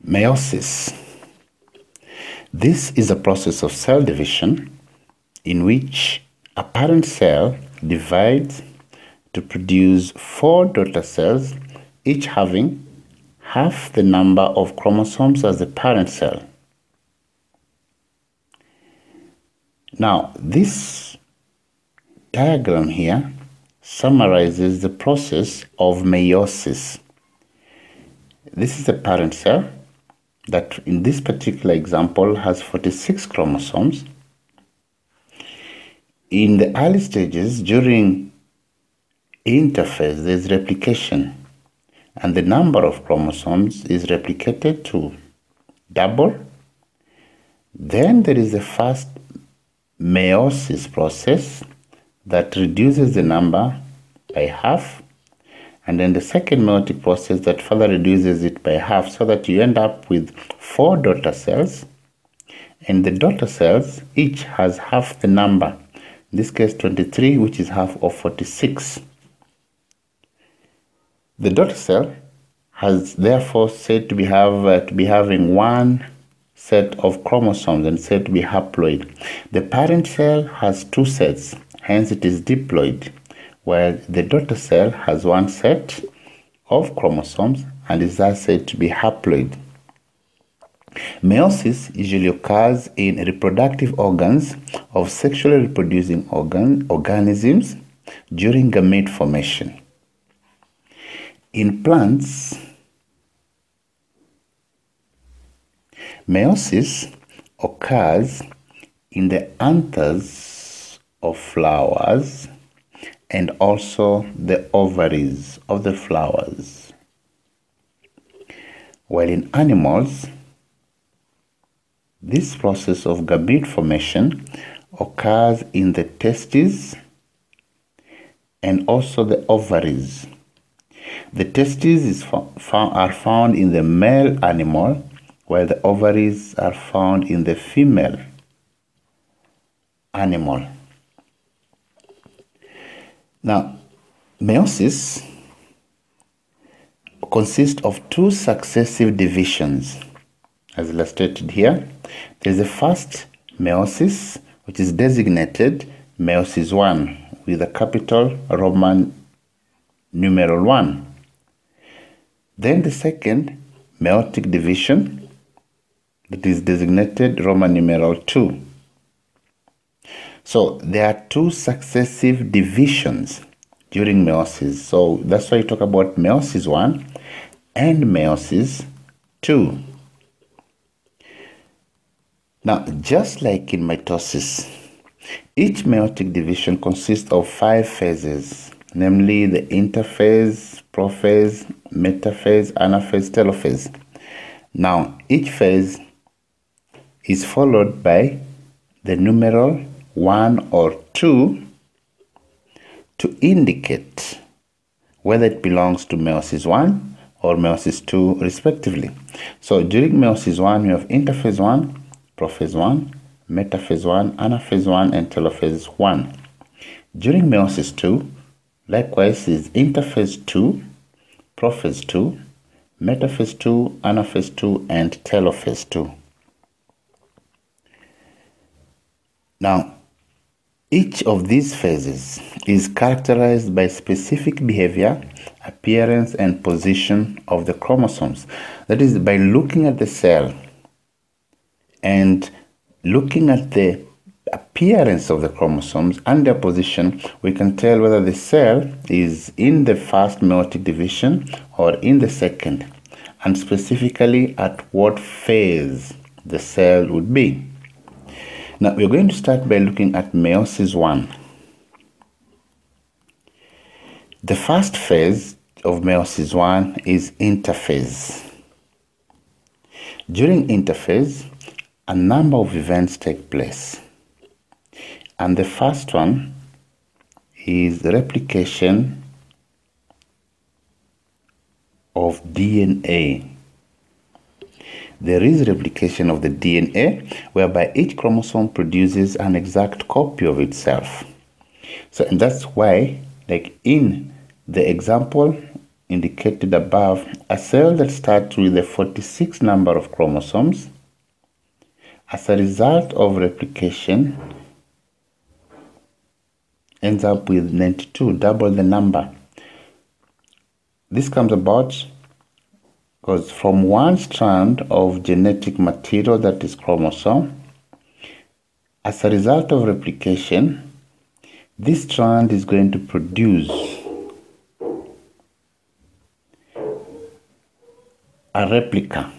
Meiosis. This is a process of cell division in which a parent cell divides to produce 4 daughter cells, each having half the number of chromosomes as the parent cell. Now, this diagram here summarizes the process of meiosis. This is the parent cell that in this particular example has 46 chromosomes. In the early stages, during interphase, there is replication, and the number of chromosomes is replicated to double. Then there is the first meiosis process that reduces the number by half, and then the second meiotic process that further reduces it by half, so that you end up with 4 daughter cells, and the daughter cells each has half the number, in this case 23, which is half of 46. The daughter cell has therefore said to be having one set of chromosomes and said to be haploid. The parent cell has 2 sets, hence it is diploid, while the daughter cell has 1 set of chromosomes and is thus said to be haploid. Meiosis usually occurs in reproductive organs of sexually reproducing organisms during gamete formation. In plants, meiosis occurs in the anthers of flowers and also the ovaries of the flowers. While in animals, this process of gamete formation occurs in the testes and also the ovaries. The testes are found in the male animal, while the ovaries are found in the female animal. Now, meiosis consists of 2 successive divisions, as illustrated here. There is the first meiosis, which is designated Meiosis One, with a capital Roman numeral 1. Then the second meiotic division, that is designated Roman numeral 2. So there are 2 successive divisions during meiosis. So that's why you talk about Meiosis 1 and Meiosis 2. Now, just like in mitosis, each meiotic division consists of 5 phases, namely the interphase, prophase, metaphase, anaphase, telophase. Now, each phase is followed by the numeral 1 or 2 to indicate whether it belongs to Meiosis 1 or Meiosis 2 respectively. So during Meiosis 1, we have Interphase 1, Prophase 1, Metaphase 1, Anaphase 1, and Telophase 1. During Meiosis 2, likewise is Interphase 2, Prophase 2, Metaphase 2, Anaphase 2, and Telophase 2. Now, each of these phases is characterized by specific behavior, appearance, and position of the chromosomes. That is, by looking at the cell and looking at the appearance of the chromosomes and their position, we can tell whether the cell is in the first meiotic division or in the second, and specifically at what phase the cell would be. Now, we're going to start by looking at Meiosis 1. The first phase of Meiosis 1 is interphase. During interphase, a number of events take place. And the first one is replication of DNA. There is replication of the DNA whereby each chromosome produces an exact copy of itself. So, and that's why, like in the example indicated above, a cell that starts with a 46 number of chromosomes, as a result of replication, ends up with 92, double the number. This comes about because from one strand of genetic material, that is chromosome, as a result of replication, this strand is going to produce a replica,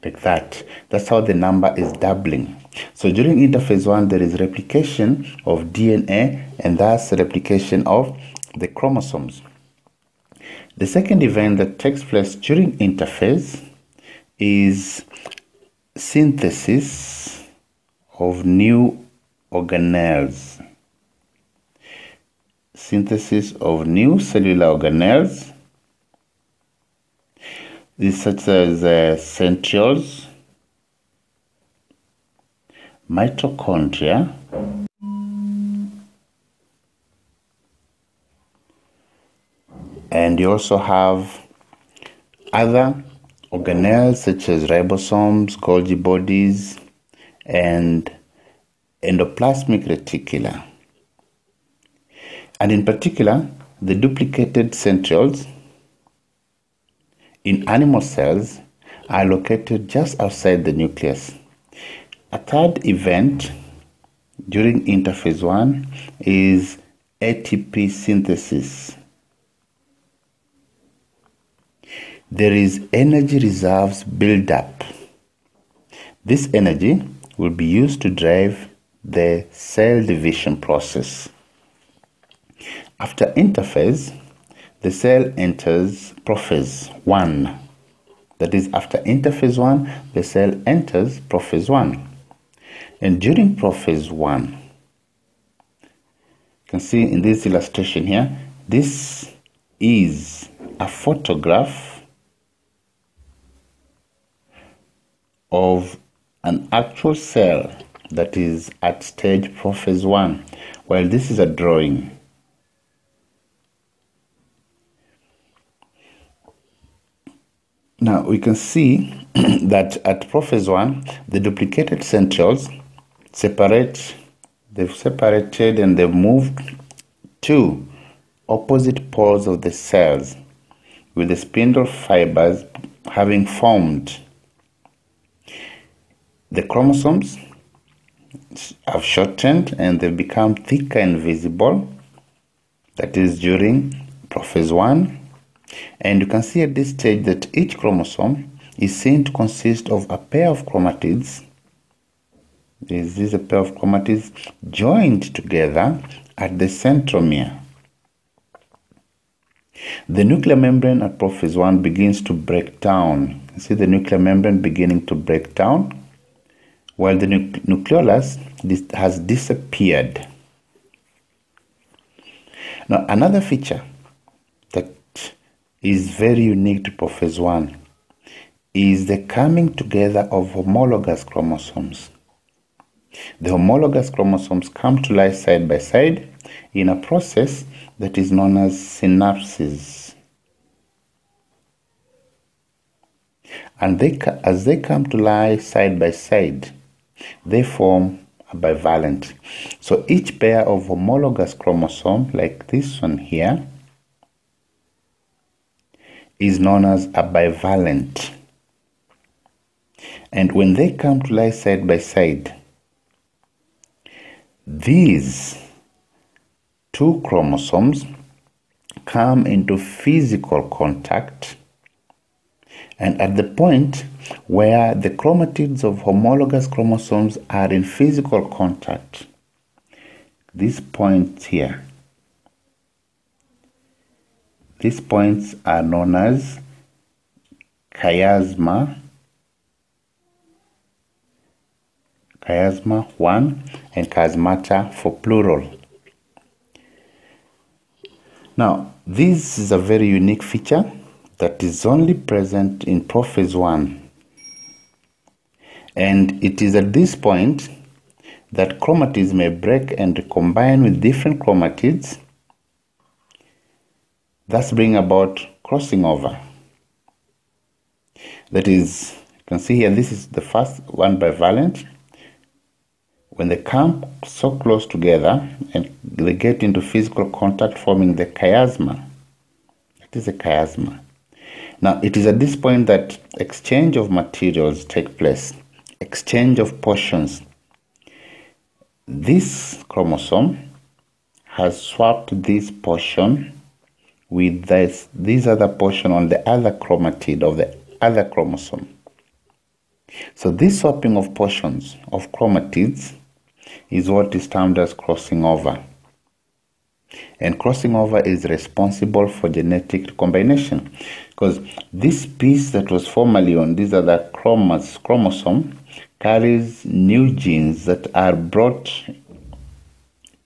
like that. That's how the number is doubling. So during interphase 1, there is replication of DNA and thus replication of the chromosomes. The second event that takes place during interphase is synthesis of new organelles. Synthesis of new cellular organelles. These such as centrioles, mitochondria, and you also have other organelles such as ribosomes, Golgi bodies, and endoplasmic reticula. And in particular, the duplicated centrioles in animal cells are located just outside the nucleus. A third event during interphase 1 is ATP synthesis. There is energy reserves build-up. This energy will be used to drive the cell division process. After interphase, the cell enters Prophase One. That is, after interphase 1, the cell enters Prophase 1. And during Prophase 1, you can see in this illustration here, this is a photograph of an actual cell that is at stage Prophase 1, while this is a drawing. Now we can see that at Prophase 1, the duplicated centrioles they've separated and they've moved to opposite poles of the cells, with the spindle fibers having formed. The chromosomes have shortened and they've become thicker and visible. That is during Prophase 1. And you can see at this stage that each chromosome is seen to consist of a pair of chromatids. This is a pair of chromatids joined together at the centromere. The nuclear membrane at Prophase 1 begins to break down. You see the nuclear membrane beginning to break down, while the nucleolus has disappeared. Now, another feature that is very unique to Prophase 1 is the coming together of homologous chromosomes. The homologous chromosomes come to lie side by side in a process that is known as synapses. And as they come to lie side by side, they form a bivalent. So each pair of homologous chromosome, like this one here, is known as a bivalent. And when they come to lie side by side, these two chromosomes come into physical contact, and at the point where the chromatids of homologous chromosomes are in physical contact, these points here, these points are known as chiasma 1 and chiasmata for plural. Now, this is a very unique feature that is only present in Prophase 1. And it is at this point that chromatids may break and recombine with different chromatids thus bring about crossing over. That is, you can see here, this is the first one bivalent. When they come so close together and they get into physical contact, forming the chiasma. It is a chiasma. Now, it is at this point that exchange of materials take place, exchange of portions. This chromosome has swapped this portion with this other portion on the other chromatid of the other chromosome. So this swapping of portions of chromatids is what is termed as crossing over. And crossing over is responsible for genetic recombination, because this piece that was formerly on this other chromosome carries new genes that are brought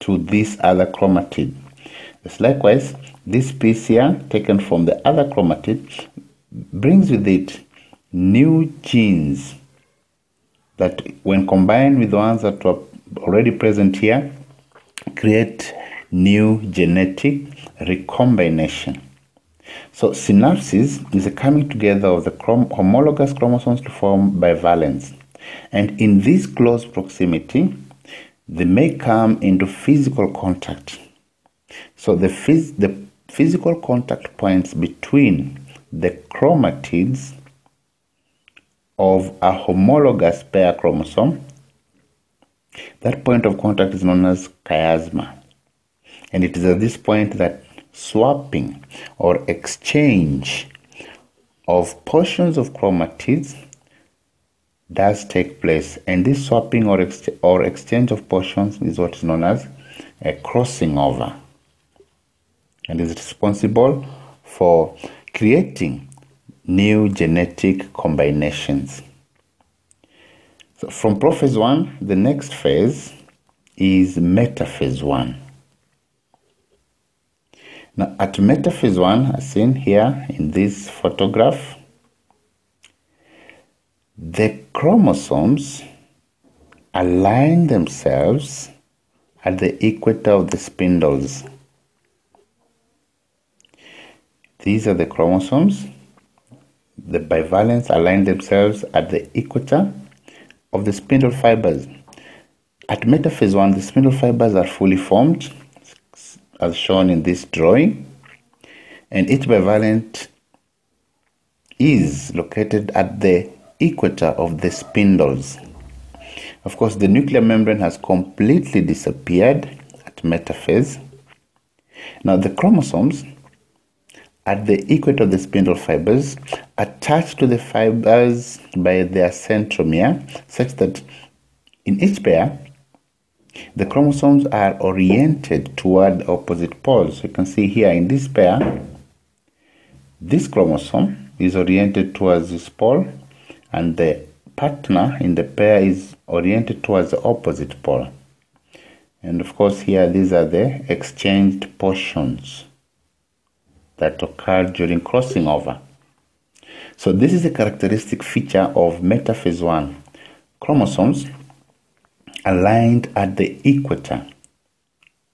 to this other chromatid. Yes, likewise, this piece here, taken from the other chromatid, brings with it new genes that, when combined with the ones that were already present here, create new genetic recombination. So synapsis is a coming together of the homologous chromosomes to form bivalence. And in this close proximity, they may come into physical contact. So the physical contact points between the chromatids of a homologous pair chromosome, that point of contact is known as chiasma. And it is at this point that swapping or exchange of portions of chromatids does take place. And this swapping or exchange of portions is what is known as a crossing over, and is responsible for creating new genetic combinations. So from Prophase One, the next phase is Metaphase One. Now at Metaphase One, as seen here in this photograph, the chromosomes align themselves at the equator of the spindles. These are the chromosomes. The bivalents align themselves at the equator of the spindle fibers. At Metaphase One, the spindle fibers are fully formed, as shown in this drawing, and each bivalent is located at the equator of the spindles. Of course, the nuclear membrane has completely disappeared at metaphase. Now the chromosomes at the equator of the spindle fibers attach to the fibers by their centromere, such that in each pair the chromosomes are oriented toward opposite poles. You can see here in this pair, this chromosome is oriented towards this pole, and the partner in the pair is oriented towards the opposite pole. And of course here, these are the exchanged portions that occurred during crossing over. So this is a characteristic feature of Metaphase One. Chromosomes aligned at the equator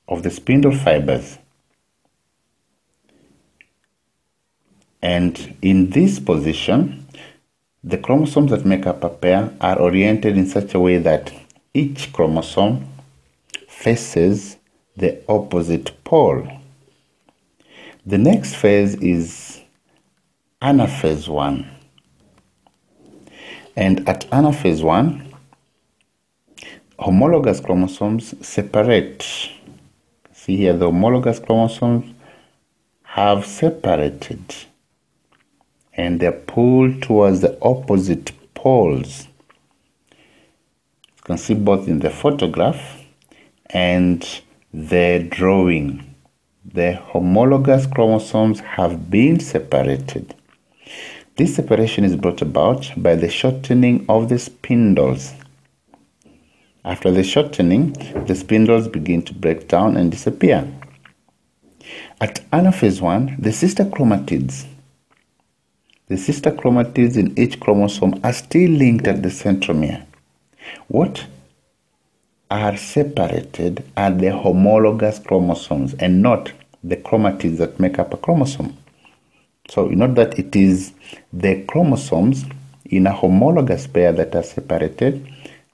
of the spindle fibers. And in this position, the chromosomes that make up a pair are oriented in such a way that each chromosome faces the opposite pole. The next phase is Anaphase One. And at Anaphase One, homologous chromosomes separate. See here, the homologous chromosomes have separated, and they're pulled towards the opposite poles. You can see both in the photograph and the drawing. The homologous chromosomes have been separated. This separation is brought about by the shortening of the spindles. After the shortening, the spindles begin to break down and disappear. At Anaphase One, the sister chromatids in each chromosome are still linked at the centromere. What are separated are the homologous chromosomes and not the chromatids that make up a chromosome. So you note that it is the chromosomes in a homologous pair that are separated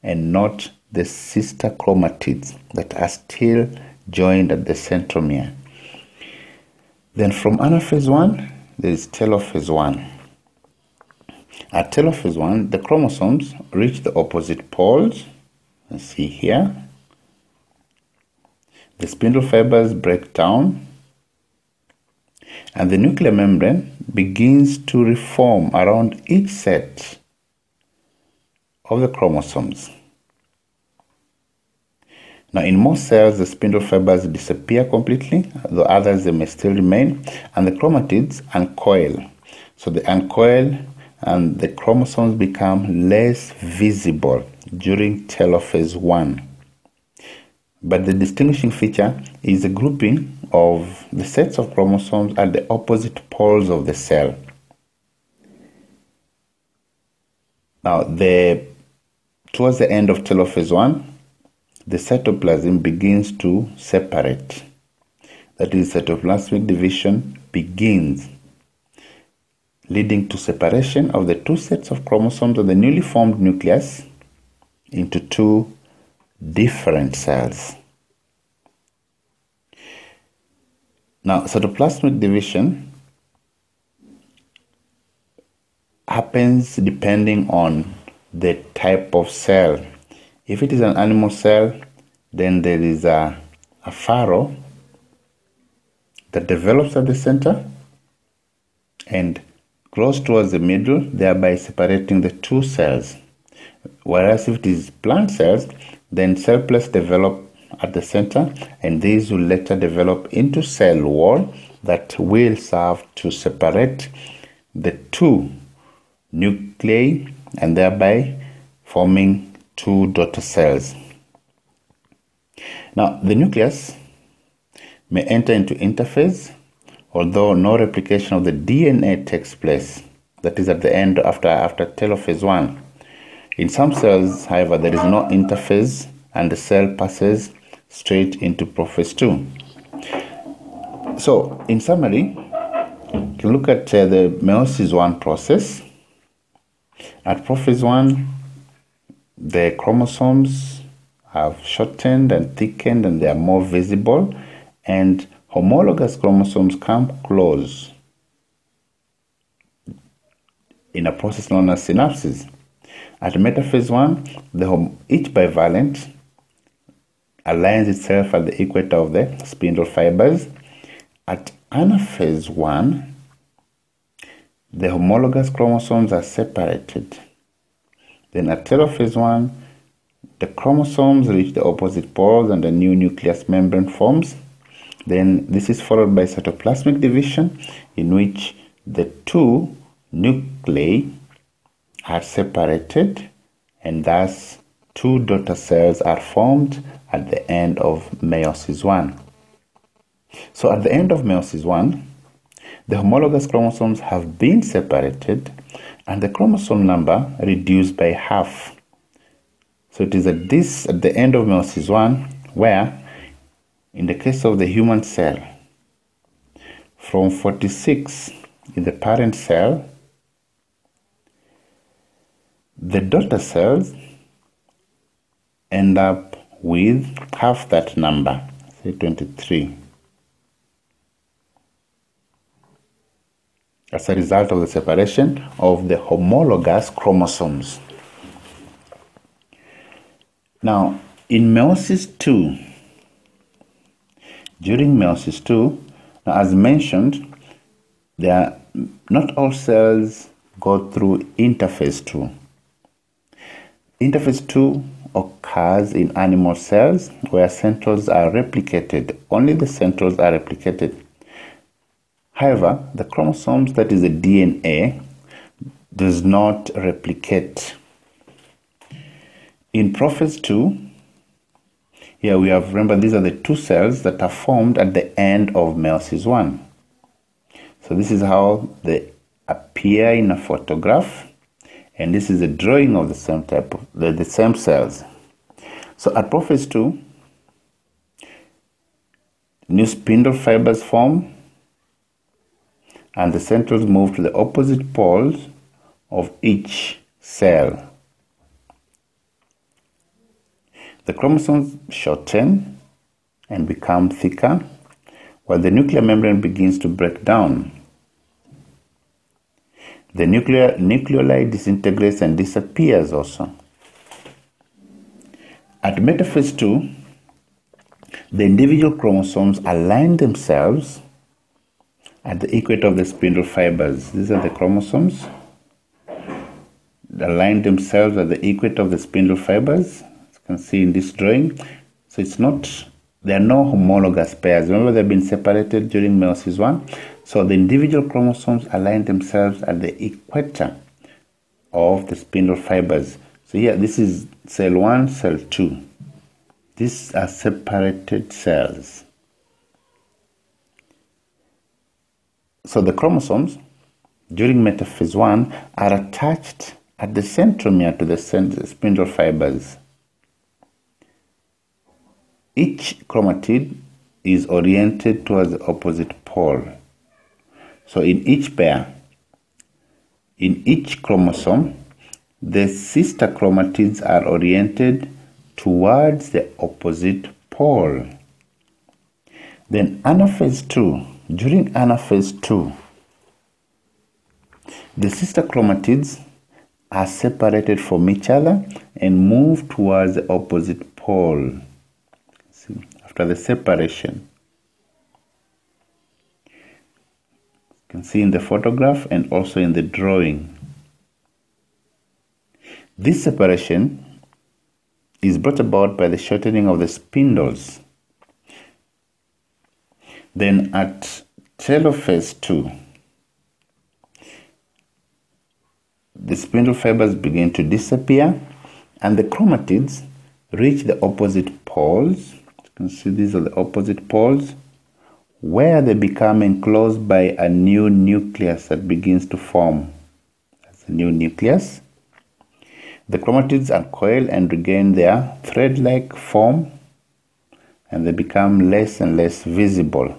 and not the sister chromatids that are still joined at the centromere. Then from Anaphase 1, there is Telophase 1. At Telophase 1, the chromosomes reach the opposite poles. Let's see here. The spindle fibers break down, and the nuclear membrane begins to reform around each set of the chromosomes. Now, in most cells, the spindle fibers disappear completely, though others they may still remain, and the chromatids uncoil. So they uncoil, and the chromosomes become less visible during Telophase 1. But the distinguishing feature is the grouping of the sets of chromosomes at the opposite poles of the cell. Now, towards the end of Telophase 1, the cytoplasm begins to separate. That is, cytoplasmic division begins, leading to separation of the two sets of chromosomes of the newly formed nucleus into two different cells. Now, cytoplasmic division happens depending on the type of cell. If it is an animal cell, then there is a furrow that develops at the center and grows towards the middle, thereby separating the two cells. Whereas if it is plant cells, then cell plates develop at the center, and these will later develop into cell wall that will serve to separate the two nuclei and thereby forming two daughter cells. Now, the nucleus may enter into interphase, although no replication of the DNA takes place. That is at the end after Telophase 1. In some cells, however, there is no interphase, and the cell passes straight into Prophase 2. So, in summary, you can look at the Meiosis 1 process. At Prophase 1, the chromosomes have shortened and thickened, and they are more visible, and homologous chromosomes come close in a process known as synapses. At Metaphase 1, each bivalent aligns itself at the equator of the spindle fibers. At Anaphase 1, the homologous chromosomes are separated. Then at Telophase 1, the chromosomes reach the opposite poles and a new nucleus membrane forms. Then this is followed by cytoplasmic division, in which the two nuclei are separated, and thus two daughter cells are formed at the end of Meiosis 1. So at the end of Meiosis 1, the homologous chromosomes have been separated and the chromosome number reduced by half. So it is at the end of Meiosis 1 where, in the case of the human cell, from 46 in the parent cell, the daughter cells end up with half that number, say 23, as a result of the separation of the homologous chromosomes. Now, in Meiosis 2, during Meiosis 2, now as mentioned, not all cells go through Interphase 2. Interphase 2 occurs in animal cells where centroids are replicated. Only the centroids are replicated. However, the chromosomes, that is the DNA, does not replicate. In Prophase 2, here we have, remember, these are the two cells that are formed at the end of Meiosis 1. So this is how they appear in a photograph, and this is a drawing of the same type of the same cells. So at Prophase 2, new spindle fibers form, and the centrols move to the opposite poles of each cell. The chromosomes shorten and become thicker, while the nuclear membrane begins to break down. The nucleoli disintegrates and disappears also. At Metaphase 2, the individual chromosomes align themselves at the equator of the spindle fibers. These are the chromosomes. They align themselves at the equator of the spindle fibers, as you can see in this drawing. So there are no homologous pairs. Remember, they've been separated during Meiosis One. So the individual chromosomes align themselves at the equator of the spindle fibers. So here, this is cell 1, cell 2. These are separated cells. So the chromosomes during Metaphase 1 are attached at the centromere to the spindle fibers. Each chromatid is oriented towards the opposite pole. So in each pair, in each chromosome, the sister chromatids are oriented towards the opposite pole. Then Anaphase 2, during Anaphase 2, the sister chromatids are separated from each other and move towards the opposite pole. See, after the separation, you can see in the photograph and also in the drawing. This separation is brought about by the shortening of the spindles. Then at telophase 2, the spindle fibers begin to disappear and the chromatids reach the opposite poles. You can see these are the opposite poles, where they become enclosed by a new nucleus that begins to form. That's a new nucleus. The chromatids uncoil and regain their thread-like form, and they become less and less visible.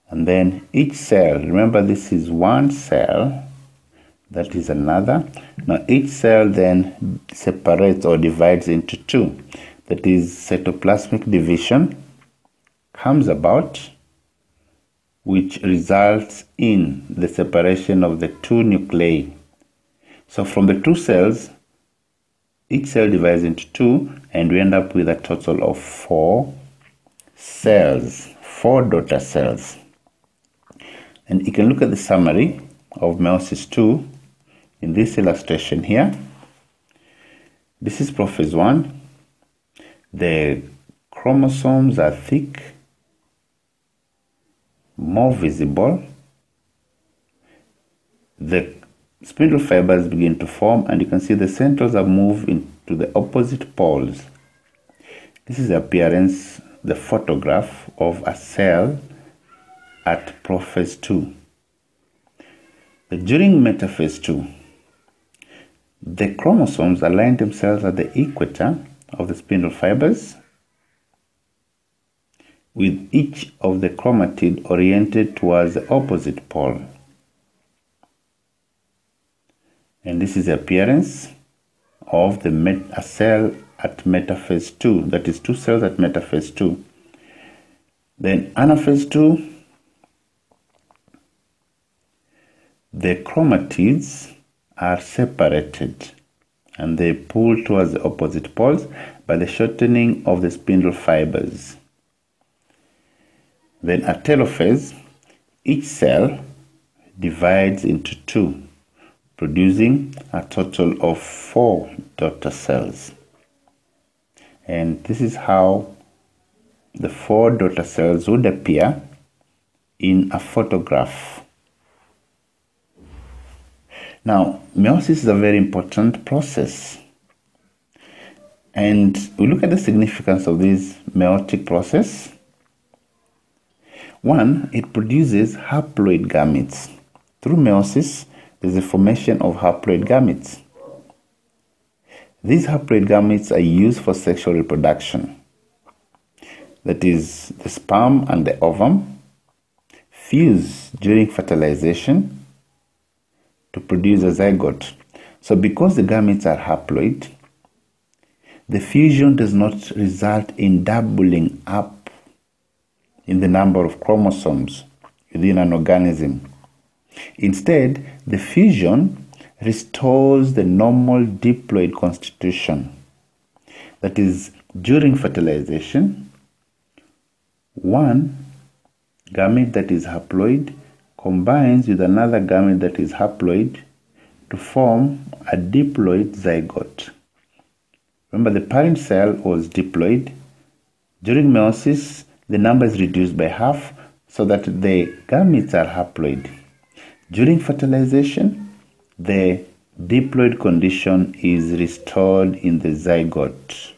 And then each cell, remember this is one cell, that is another. Now each cell then separates or divides into two. That is, cytoplasmic division comes about, which results in the separation of the two nuclei. So from the two cells, each cell divides into two, and we end up with a total of 4 cells, 4 daughter cells. And you can look at the summary of Meiosis 2 in this illustration here. This is Prophase 1. The chromosomes are thick, more visible. The spindle fibers begin to form, and you can see the centrols are moved into the opposite poles. This is the appearance, the photograph of a cell at Prophase 2. But during Metaphase 2, the chromosomes align themselves at the equator of the spindle fibers, with each of the chromatid oriented towards the opposite pole. And this is the appearance of a cell at Metaphase 2, that is 2 cells at Metaphase 2. Then Anaphase 2, the chromatids are separated and they pull towards the opposite poles by the shortening of the spindle fibers. Then at telophase, each cell divides into 2, producing a total of 4 daughter cells. And this is how the 4 daughter cells would appear in a photograph. Now, meiosis is a very important process. And we look at the significance of this meiotic process. One, it produces haploid gametes. Through meiosis, there is a formation of haploid gametes. These haploid gametes are used for sexual reproduction. that is the sperm and the ovum, fuse during fertilization to produce a zygote. So because the gametes are haploid, the fusion does not result in doubling up in the number of chromosomes within an organism. Instead, the fusion restores the normal diploid constitution. That is, during fertilization, one gamete that is haploid combines with another gamete that is haploid to form a diploid zygote. Remember, the parent cell was diploid. During meiosis, the number is reduced by half so that the gametes are haploid. During fertilization, the diploid condition is restored in the zygote.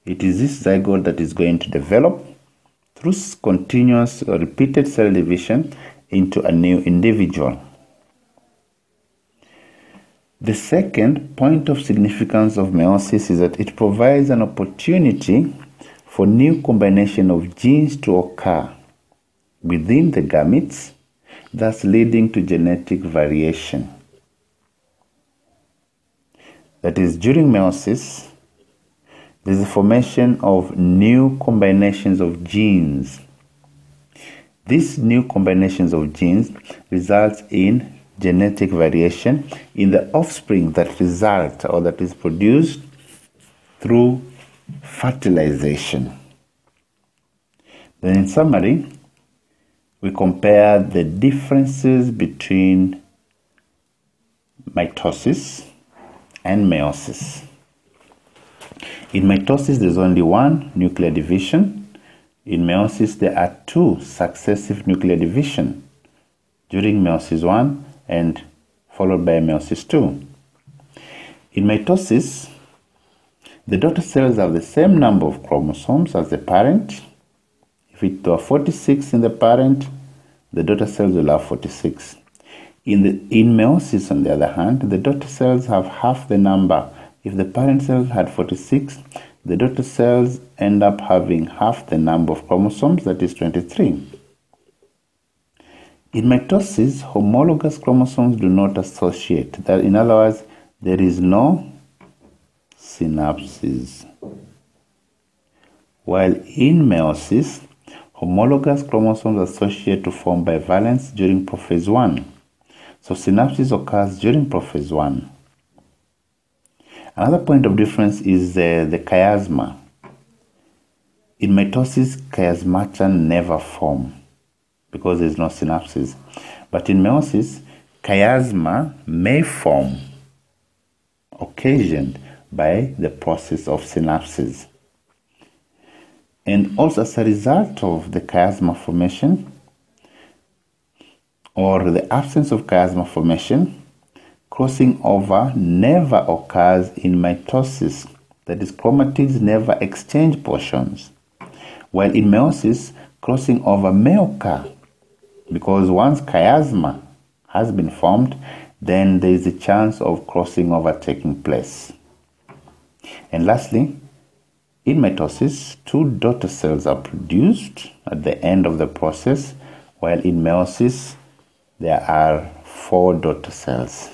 It is this zygote that is going to develop through continuous or repeated cell division into a new individual. The second point of significance of meiosis is that it provides an opportunity for new combination of genes to occur within the gametes, thus leading to genetic variation. That is, during meiosis, there is the formation of new combinations of genes. These new combinations of genes results in genetic variation in the offspring that result or that is produced through fertilization. Then in summary, we compare the differences between mitosis and meiosis. In mitosis, there's only one nuclear division. In meiosis, there are two successive nuclear divisions during Meiosis One and followed by Meiosis Two. In mitosis, the daughter cells have the same number of chromosomes as the parent. If it were 46 in the parent, the daughter cells will have 46. In meiosis, on the other hand, the daughter cells have half the number. If the parent cells had 46, the daughter cells end up having half the number of chromosomes, that is 23. In mitosis, homologous chromosomes do not associate. That, in other words, there is no synapses. While in meiosis, homologous chromosomes associate to form bivalence during Prophase One. So synapses occurs during Prophase One. Another point of difference is the chiasma. In mitosis, chiasmata never form because there is no synapses. But in meiosis, chiasma may form, occasioned by the process of synapses. And also as a result of the chiasma formation or the absence of chiasma formation, crossing over never occurs in mitosis. That is, chromatids never exchange portions. While in meiosis, crossing over may occur because once chiasma has been formed, then there is a chance of crossing over taking place. And lastly, in mitosis, two daughter cells are produced at the end of the process, while in meiosis, there are 4 daughter cells.